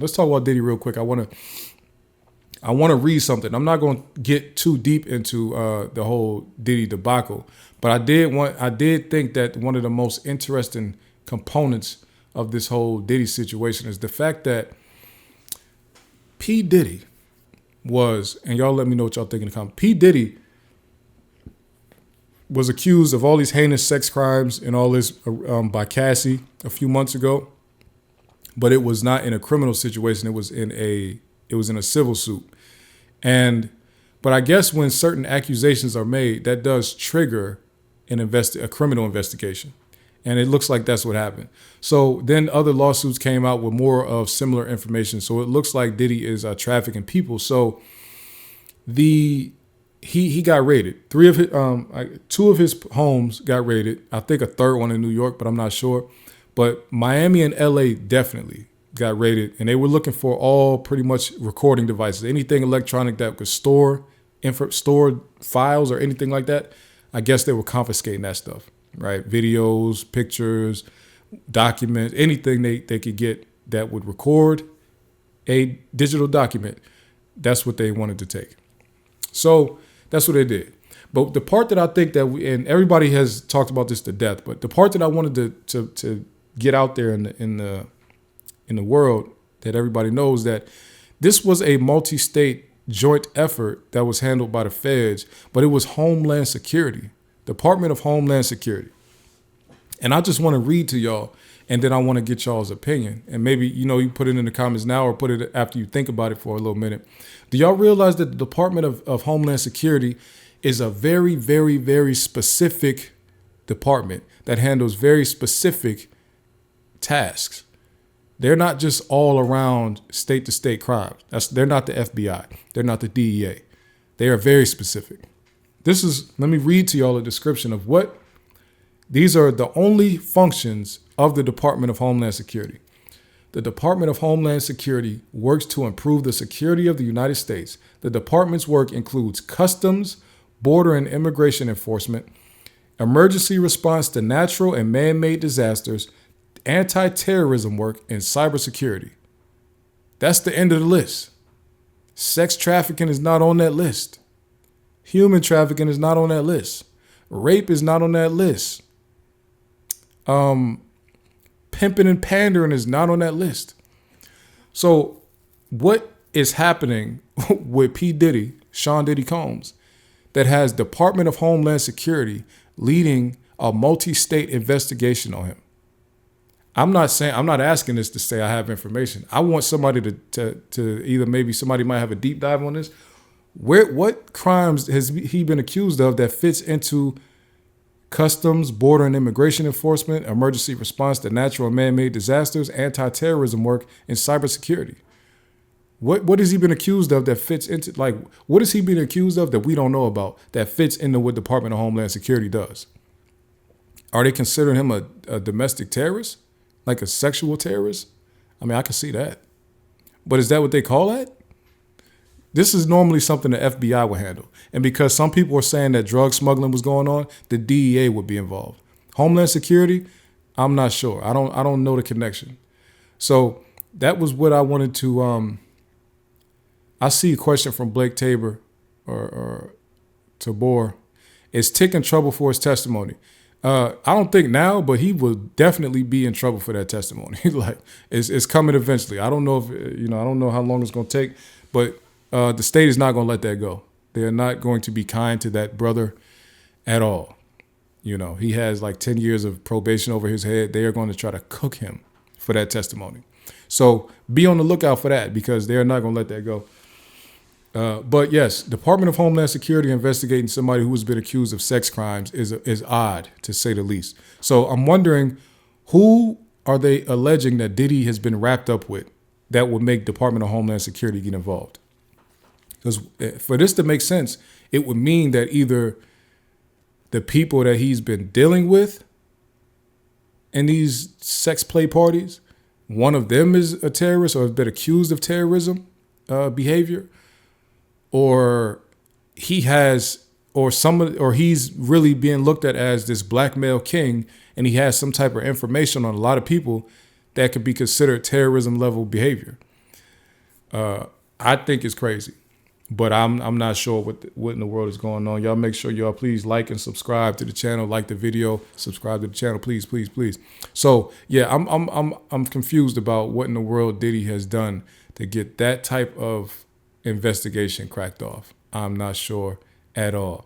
Let's talk about Diddy real quick. I want to read something. I'm not going to get too deep into the whole Diddy debacle, but I did think that one of the most interesting components of this whole Diddy situation is the fact that P. Diddy was, and y'all let me know what y'all think in the comments. P. Diddy was accused of all these heinous sex crimes and all this by Cassie a few months ago, but it was not in a criminal situation. It was in a civil suit. But I guess when certain accusations are made, that does trigger a criminal investigation. And it looks like that's what happened. So then other lawsuits came out with more of similar information. So it looks like Diddy is trafficking people. So he got raided. Two of his homes got raided. I think a third one in New York, but I'm not sure. But Miami and LA definitely got raided, and they were looking for all pretty much recording devices, anything electronic that could store files or anything like that. I guess they were confiscating that stuff, right? Videos, pictures, documents, anything they could get that would record a digital document. That's what they wanted to take. So that's what they did. But the part that I think that and everybody has talked about this to death, but the part that I wanted to get out there in the world that everybody knows, that this was a multi-state joint effort that was handled by the feds, but it was Homeland Security, Department of Homeland Security. And I just want to read to y'all, and then I want to get y'all's opinion. And maybe, you put it in the comments now or put it after you think about it for a little minute. Do y'all realize that the Department of Homeland Security is a very, very, very specific department that handles very specific tasks? They're not just all around state to state crimes. They're not the FBI. They're not the DEA. They are very specific. Let me read to y'all a description of what these are, the only functions of the Department of Homeland Security. The Department of Homeland Security works to improve the security of the United States. The department's work includes customs, border and immigration enforcement, emergency response to natural and man-made disasters, anti-terrorism work, and cybersecurity. That's the end of the list. Sex trafficking is not on that list. Human trafficking is not on that list. Rape is not on that list. Pimping and pandering is not on that list. So what is happening with P. Diddy, Sean Diddy Combs, that has Department of Homeland Security leading a multi-state investigation on him? I'm not asking this to say I have information. I want somebody to either, maybe somebody might have a deep dive on this. What crimes has he been accused of that fits into customs, border and immigration enforcement, emergency response to natural and man-made disasters, anti-terrorism work, and cybersecurity? What has he been accused of that fits into, what is he being accused of that we don't know about that fits into what Department of Homeland Security does? Are they considering him a domestic terrorist? Like a sexual terrorist? I mean, I can see that. But is that what they call that? This is normally something the FBI would handle. And because some people are saying that drug smuggling was going on, the DEA would be involved. Homeland Security, I'm not sure. I don't know the connection. So that was what I wanted to I see a question from Blake Tabor or Tabor. Is Tick in trouble for his testimony? I don't think now, but he will definitely be in trouble for that testimony. It's coming eventually. I don't know if I don't know how long it's going to take, but the state is not going to let that go. They're not going to be kind to that brother at all. He has 10 years of probation over his head. They are going to try to cook him for that testimony. So be on the lookout for that, because they're not going to let that go. But yes, Department of Homeland Security investigating somebody who has been accused of sex crimes is odd, to say the least. So I'm wondering, who are they alleging that Diddy has been wrapped up with that would make Department of Homeland Security get involved? Because for this to make sense, it would mean that either the people that he's been dealing with in these sex play parties, one of them is a terrorist or has been accused of terrorism behavior, or he's really being looked at as this black male king, and he has some type of information on a lot of people that could be considered terrorism level behavior. I think it's crazy, but I'm not sure what in the world is going on. Y'all make sure y'all please like and subscribe to the channel, like the video, subscribe to the channel, please, please, please. So yeah, I'm confused about what in the world Diddy has done to get that type of investigation cracked off. I'm not sure at all.